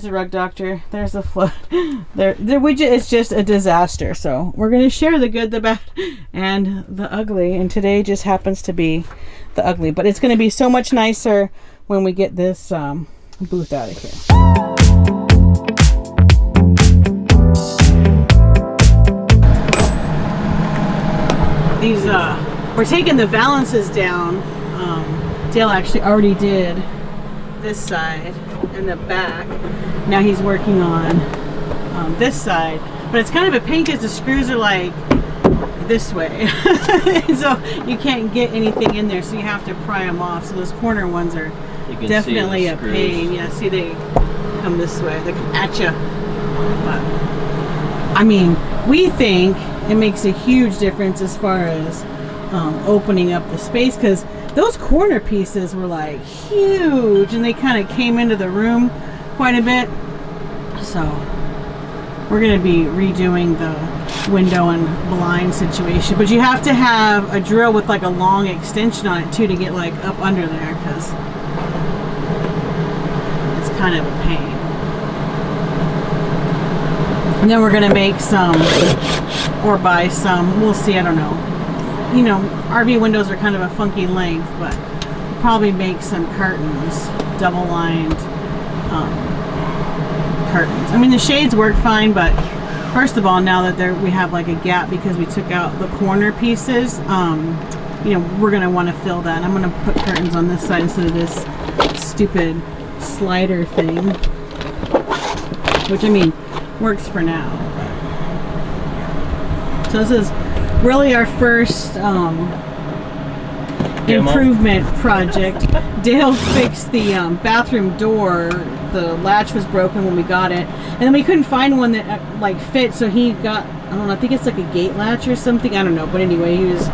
The rug doctor. There's the flood. It's just a disaster. So we're gonna share the good, the bad, and the ugly. And today just happens to be the ugly. But it's gonna be so much nicer when we get this booth out of here. These we're taking the valances down. Dale actually already did this side and the back. Now he's working on this side, but it's kind of a pain because the screws are like this way. So you can't get anything in there, so you have to pry them off. So those corner ones are definitely a pain. Yeah, see, they come this way, they come at you. But I mean, we think it makes a huge difference as far as opening up the space, because those corner pieces were like huge and they kind of came into the room quite a bit. So we're going to be redoing the window and blind situation, but you have to have a drill with like a long extension on it too to get like up under there, because it's kind of a pain. And then we're going to make some or buy some, we'll see, I don't know. You know, RV windows are kind of a funky length, but we'll probably make some curtains, double lined curtains. I mean, the shades work fine, but first of all, now that we have like a gap because we took out the corner pieces, you know, we're going to want to fill that. I'm going to put curtains on this side instead of this stupid slider thing, which, I mean, works for now. So this is really our first improvement project. Dale fixed the bathroom door. The latch was broken when we got it, and then we couldn't find one that like fit, so he got, I don't know, I think it's like a gate latch or something, I don't know, but anyway, he was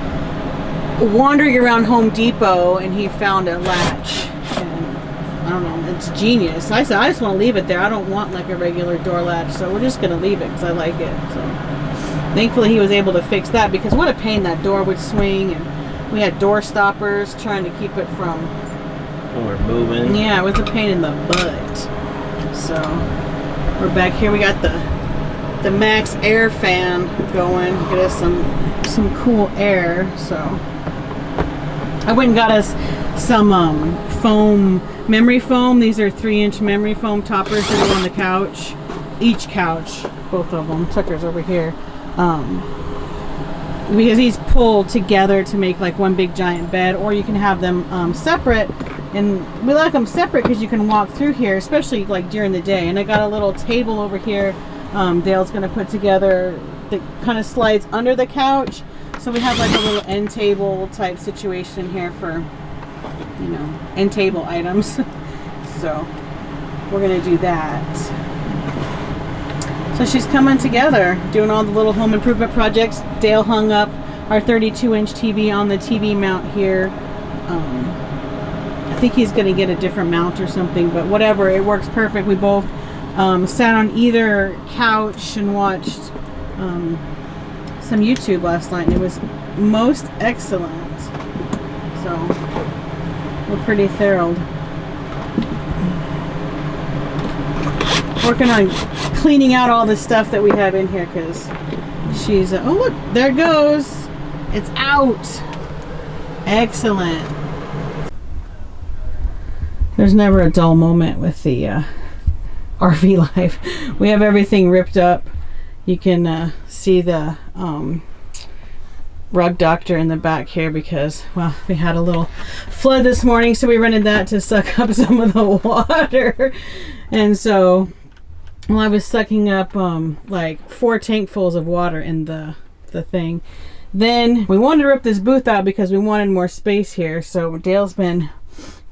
wandering around Home Depot and he found a latch, and I don't know, it's genius. I said, I just want to leave it there. I don't want like a regular door latch, so we're just gonna leave it because I like it. So thankfully he was able to fix that, because what a pain that door would swing, and we had door stoppers trying to keep it from or moving. Yeah, it was a pain in the butt. So we're back here. We got the Max air fan going, get us some cool air. So I went and got us some foam, memory foam. These are 3-inch memory foam toppers that go on the couch, each couch, both of them. Tucker's over here. Because these pull together to make like one big giant bed, or you can have them separate, and we like them separate because you can walk through here, especially like during the day. And I got a little table over here Dale's going to put together that kind of slides under the couch, so we have like a little end table type situation here for, you know, end table items. So we're going to do that. So she's coming together, doing all the little home improvement projects. Dale hung up our 32-inch TV on the TV mount here. I think he's going to get a different mount or something, but whatever, it works perfect. We both sat on either couch and watched some YouTube last night, and it was most excellent. So we're pretty thrilled. Working on cleaning out all the stuff that we have in here, because she's oh look, there it goes, it's out. Excellent. There's never a dull moment with the RV life. We have everything ripped up. You can see the rug doctor in the back here, because, well, we had a little flood this morning, so we rented that to suck up some of the water. And so, well, I was sucking up like 4 tankfuls of water in the thing. Then we wanted to rip this booth out because we wanted more space here. So Dale's been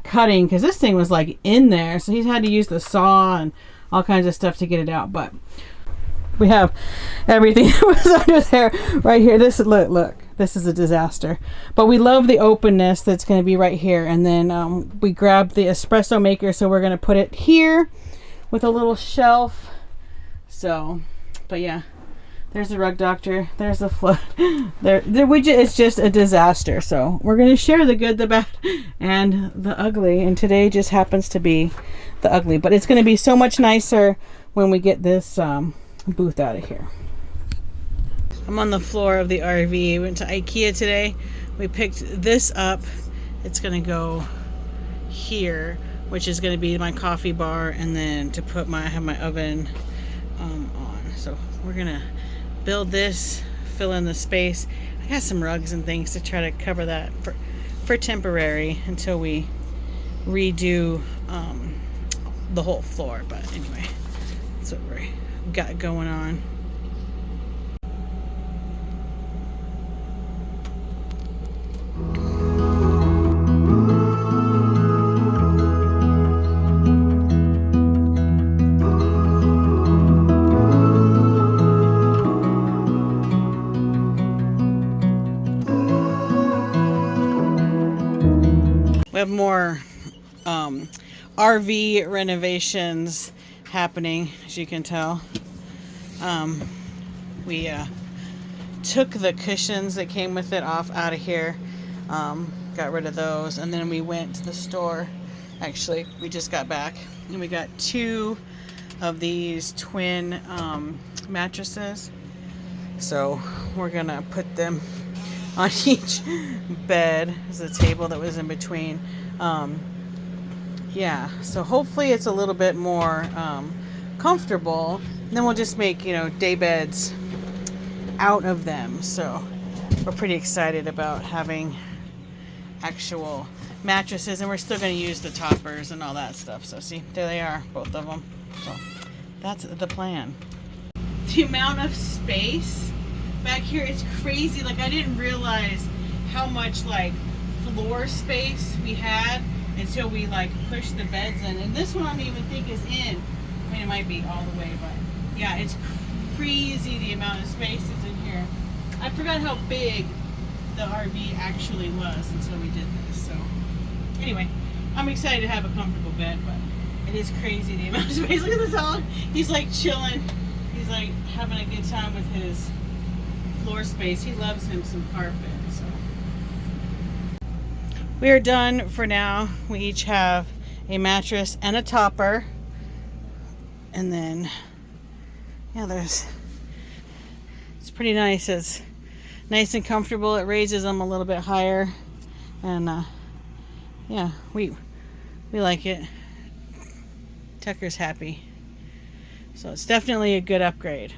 cutting, because this thing was like in there, so he's had to use the saw and all kinds of stuff to get it out. But we have everything that was under there right here. This, look, this is a disaster, but we love the openness that's going to be right here. And then we grabbed the espresso maker, so we're going to put it here with a little shelf. So, but yeah, There's the rug doctor. There's the float. The widget is just a disaster. So we're going to share the good, the bad, and the ugly. And today just happens to be the ugly. But it's going to be so much nicer when we get this booth out of here. I'm on the floor of the RV. We went to IKEA today. We picked this up. It's going to go here, which is going to be my coffee bar, and then to put I have my oven on. So we're going to build this, fill in the space. I got some rugs and things to try to cover that for temporary until we redo the whole floor. But anyway, that's what we got going on. We have more RV renovations happening, as you can tell. We took the cushions that came with it out of here, got rid of those, and then we went to the store. Actually, we just got back, and we got 2 of these twin mattresses. So we're gonna put them on each bed. There's a table that was in between. Yeah, so hopefully it's a little bit more comfortable. And then we'll just make, day beds out of them. So we're pretty excited about having actual mattresses, and we're still going to use the toppers and all that stuff. So see, there they are, both of them. So that's the plan. The amount of space back here is crazy. Like, I didn't realize how much floor space we had until we pushed the beds in. And this one I don't even think is in. I mean, it might be all the way, but yeah, it's crazy the amount of space that's in here. I forgot how big the RV actually was until we did this. So anyway, I'm excited to have a comfortable bed, but it is crazy the amount of space. Look at the dog. He's chilling. He's having a good time with his floor space. He loves him some carpet. So we are done for now. We each have a mattress and a topper, and then it's pretty nice. It's nice and comfortable. It raises them a little bit higher, and yeah, we like it. Tucker's happy, so it's definitely a good upgrade.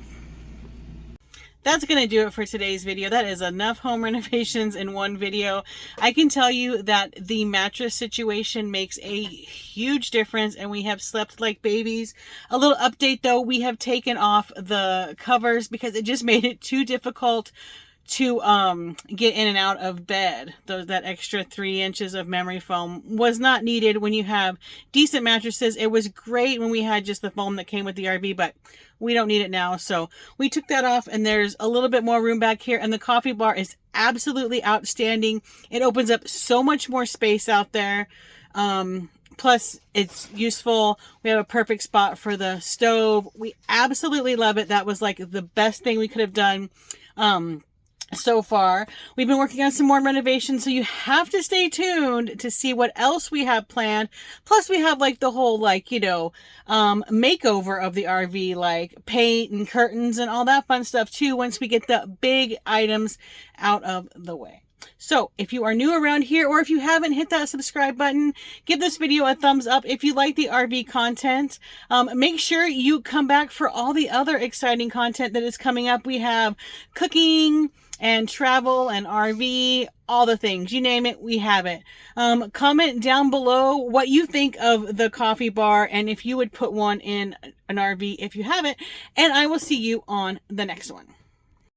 That's going to do it for today's video. That is enough home renovations in one video. I can tell you that the mattress situation makes a huge difference, and we have slept like babies. A little update though, we have taken off the covers because it just made it too difficult to get in and out of bed. That extra 3 inches of memory foam was not needed when you have decent mattresses. It was great when we had just the foam that came with the RV, but we don't need it now. So we took that off, and there's a little bit more room back here, and the coffee bar is absolutely outstanding. It opens up so much more space out there. Plus it's useful. We have a perfect spot for the stove. We absolutely love it. That was the best thing we could have done so far. We've been working on some more renovations, so you have to stay tuned to see what else we have planned. Plus we have the whole makeover of the RV, paint and curtains and all that fun stuff too, once we get the big items out of the way. So if you are new around here, or if you haven't hit that subscribe button, give this video a thumbs up. If you like the RV content, make sure you come back for all the other exciting content that is coming up. We have cooking and travel and RV, all the things, you name it, we have it. Comment down below what you think of the coffee bar, and if you would put one in an RV if you have it, and I will see you on the next one.